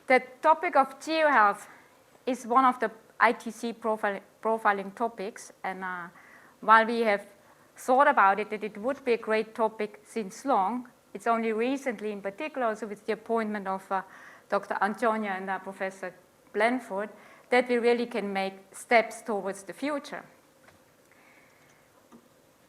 The topic of Geo-Health is one of the ITC profiling topics, and while we have thought about it that it would be a great topic since long, it's only recently, in particular also with the appointment of Dr. Antonia and Professor Blanford, that we really can make steps towards the future.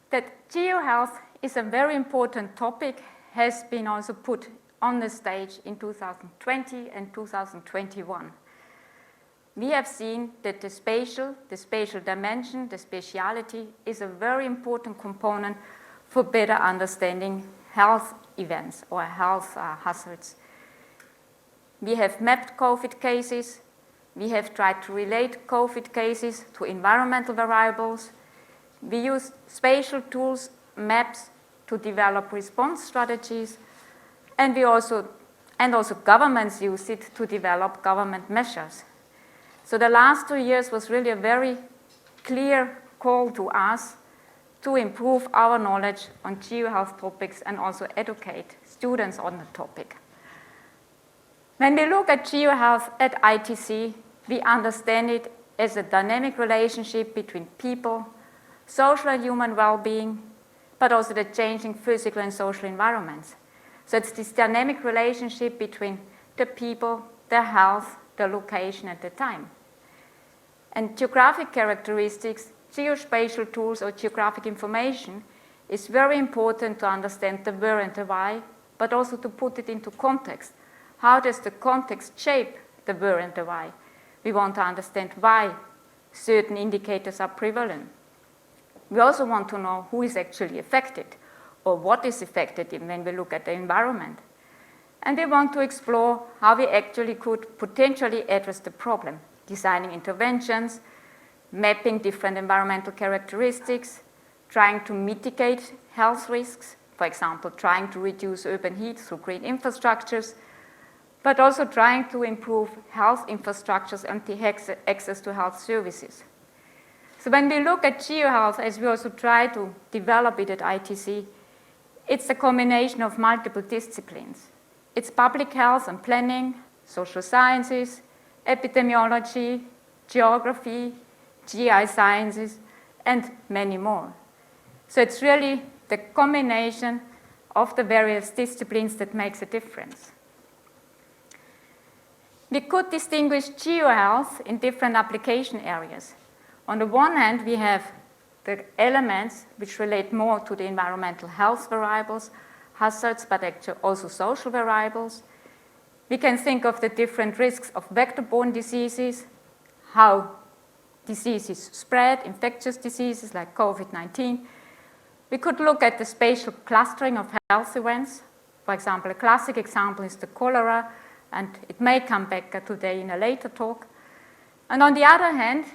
That Geo-Health is a very important topic has been also put on the stage in 2020 and 2021. We have seen that the spatial dimension, the spatiality is a very important component for better understanding health events or health hazards. We have mapped COVID cases. We have tried to relate COVID cases to environmental variables. We use spatial tools, maps, to develop response strategies, and also governments use it to develop government measures. So the last 2 years was really a very clear call to us to improve our knowledge on Geo-Health topics and also educate students on the topic. When we look at Geo-Health at ITC, we understand it as a dynamic relationship between people, social and human well-being, but also the changing physical and social environments. So it's this dynamic relationship between the people, their health, the location, and the time. And geographic characteristics, geospatial tools, or geographic information is very important to understand the where and the why, but also to put it into context. How does the context shape the where and the why? We want to understand why certain indicators are prevalent. We also want to know who is actually affected or what is affected when we look at the environment. And we want to explore how we actually could potentially address the problem, designing interventions, mapping different environmental characteristics, trying to mitigate health risks, for example, trying to reduce urban heat through green infrastructures, but also trying to improve health infrastructures and the access to health services. So when we look at Geo-Health, as we also try to develop it at ITC, it's a combination of multiple disciplines. It's public health and planning, social sciences, epidemiology, geography, GI sciences, and many more. So it's really the combination of the various disciplines that makes a difference. We could distinguish Geo-Health in different application areas. On the one hand, we have the elements which relate more to the environmental health variables, hazards, but actually also social variables. We can think of the different risks of vector-borne diseases, how diseases spread, infectious diseases like COVID-19. We could look at the spatial clustering of health events. For example, a classic example is the cholera, and it may come back today in a later talk. And on the other hand,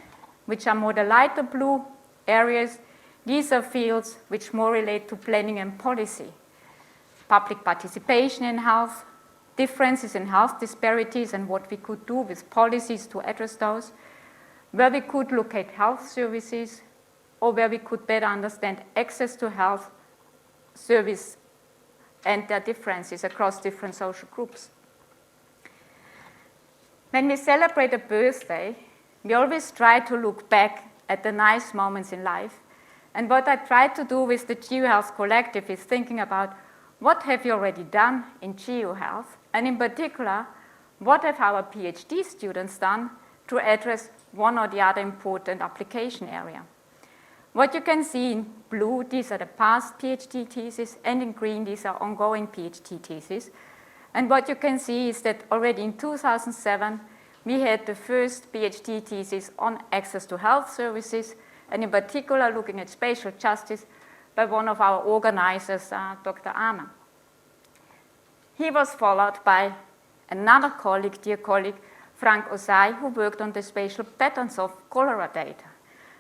which are more the lighter blue areas, these are fields which more relate to planning and policy. Public participation in health, differences in health disparities and what we could do with policies to address those, where we could look at health services, or where we could better understand access to health service and their differences across different social groups. When we celebrate a birthday, we always try to look back at the nice moments in life. And what I try to do with the Geo-Health Collective is thinking about what have you already done in Geo-Health, and in particular, what have our PhD students done to address one or the other important application area. What you can see in blue, these are the past PhD theses, and in green, these are ongoing PhD theses. And what you can see is that already in 2007, we had the first PhD thesis on access to health services, and in particular looking at spatial justice by one of our organizers, Dr. Ahmer. He was followed by another colleague, dear colleague, Frank Osai, who worked on the spatial patterns of cholera data.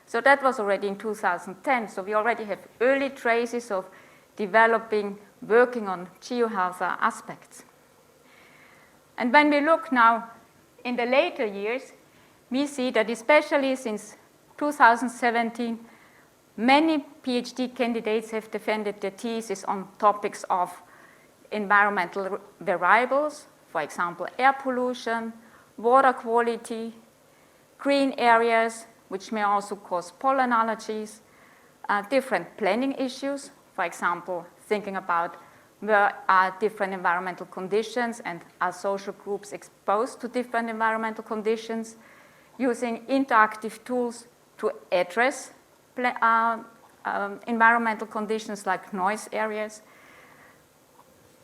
So that was already in 2010. So we already have early traces of developing, working on Geo-Health aspects. And when we look now in the later years, we see that especially since 2017, many PhD candidates have defended their thesis on topics of environmental variables, for example, air pollution, water quality, green areas, which may also cause pollen allergies, different planning issues, for example, thinking about where are different environmental conditions and are social groups exposed to different environmental conditions, using interactive tools to address environmental conditions like noise areas.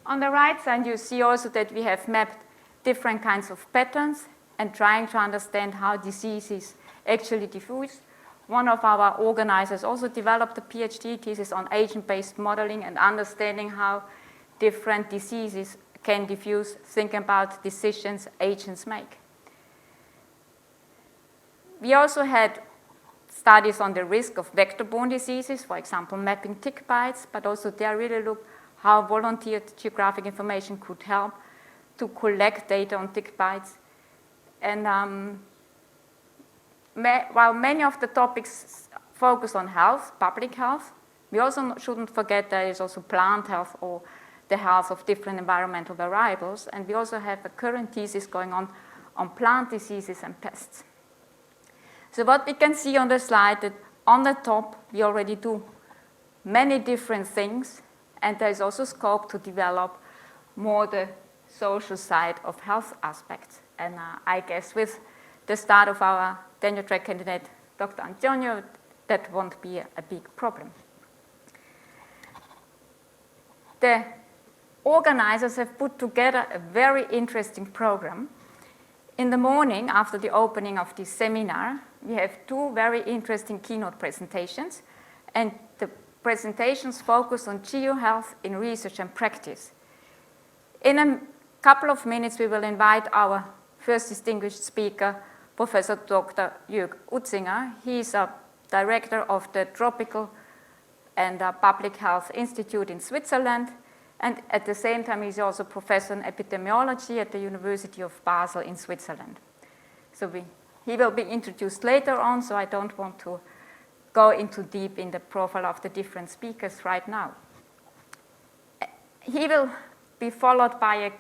On the right side, you see also that we have mapped different kinds of patterns and trying to understand how diseases actually diffuse. One of our organizers also developed a PhD thesis on agent-based modeling and understanding how different diseases can diffuse, think about decisions agents make. We also had studies on the risk of vector-borne diseases, for example, mapping tick bites, but also there really look how volunteered geographic information could help to collect data on tick bites. And while many of the topics focus on health, public health, we also shouldn't forget there is also plant health or the health of different environmental variables. And we also have a current thesis going on plant diseases and pests. So what we can see on the slide, that on the top, we already do many different things, and there's also scope to develop more the social side of health aspects. And I guess with the start of our tenure track candidate, Dr. Antonio, that won't be a big problem. The organizers have put together a very interesting program. In the morning, after the opening of this seminar, we have two very interesting keynote presentations, and the presentations focus on Geo-Health in research and practice. In a couple of minutes, we will invite our first distinguished speaker, Professor Dr. Jörg Utzinger. He is a director of the Tropical and Public Health Institute in Switzerland, and at the same time, he's also professor in epidemiology at the University of Basel in Switzerland. So he will be introduced later on, so I don't want to go into deep in the profile of the different speakers right now. He will be followed by a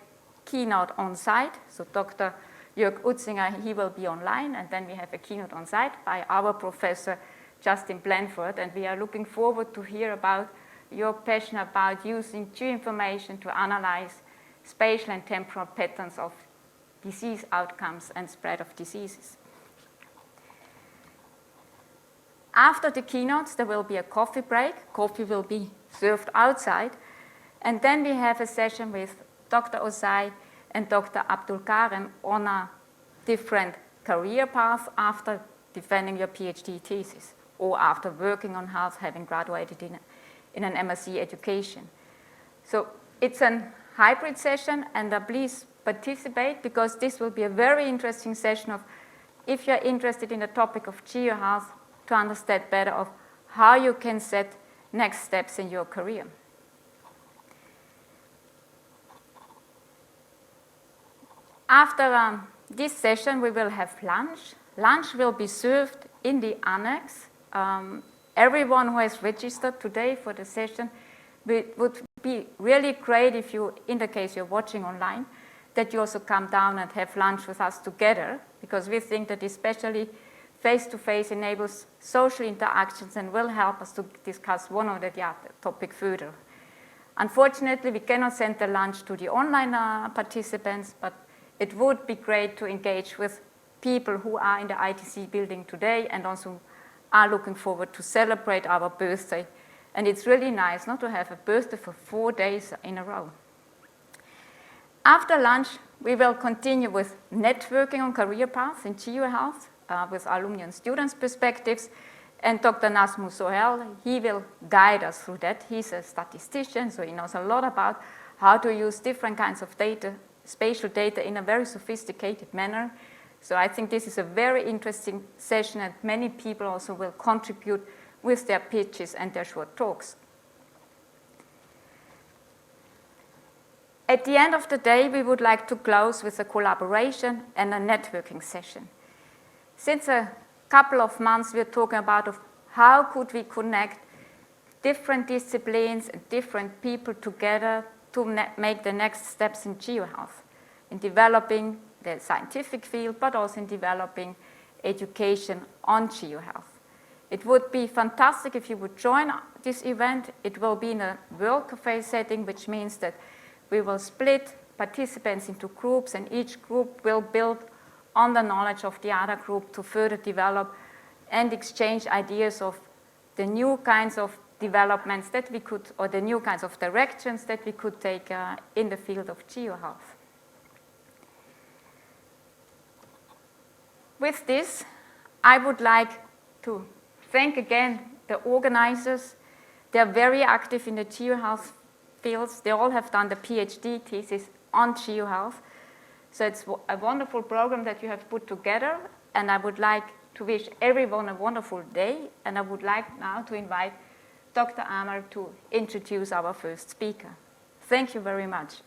keynote on site. So Dr. Jörg Utzinger, he will be online, and then we have a keynote on site by our professor, Justin Blanford, and we are looking forward to hear about your passion about using geoinformation to analyze spatial and temporal patterns of disease outcomes and spread of diseases. After the keynotes, there will be a coffee break. Coffee will be served outside. And then we have a session with Dr. Osai and Dr. Abdul Karim on a different career path after defending your PhD thesis or after working on health, having graduated in an MSc education. So it's a hybrid session, and please participate, because this will be a very interesting session of, if you're interested in the topic of Geo-Health, to understand better of how you can set next steps in your career. After this session, we will have lunch. Lunch will be served in the annex. Everyone who has registered today for the session, would be really great if you, in the case you're watching online, that you also come down and have lunch with us together, because we think that especially face-to-face enables social interactions and will help us to discuss one or the other topic further. Unfortunately, we cannot send the lunch to the online participants, but it would be great to engage with people who are in the ITC building today and also are looking forward to celebrate our birthday. And it's really nice not to have a birthday for 4 days in a row. After lunch, we will continue with networking on career paths in Geo-Health with alumni and students' perspectives. And Dr. Nazmou Sohail, he will guide us through that. He's a statistician, so he knows a lot about how to use different kinds of data, spatial data, in a very sophisticated manner. So I think this is a very interesting session, and many people also will contribute with their pitches and their short talks. At the end of the day, we would like to close with a collaboration and a networking session. Since a couple of months, we're talking about how could we connect different disciplines and different people together to make the next steps in Geo-Health. in developing the scientific field, but also in developing education on Geo-Health. It would be fantastic if you would join this event. It will be in a World Cafe setting, which means that we will split participants into groups, and each group will build on the knowledge of the other group to further develop and exchange ideas of the new kinds of developments that we could, or the new kinds of directions that we could take in the field of Geo-Health. With this, I would like to thank again the organizers. They're very active in the Geo-Health fields. They all have done the PhD thesis on Geo-Health. So it's a wonderful program that you have put together, and I would like to wish everyone a wonderful day, and I would like now to invite Dr. Amer to introduce our first speaker. Thank you very much.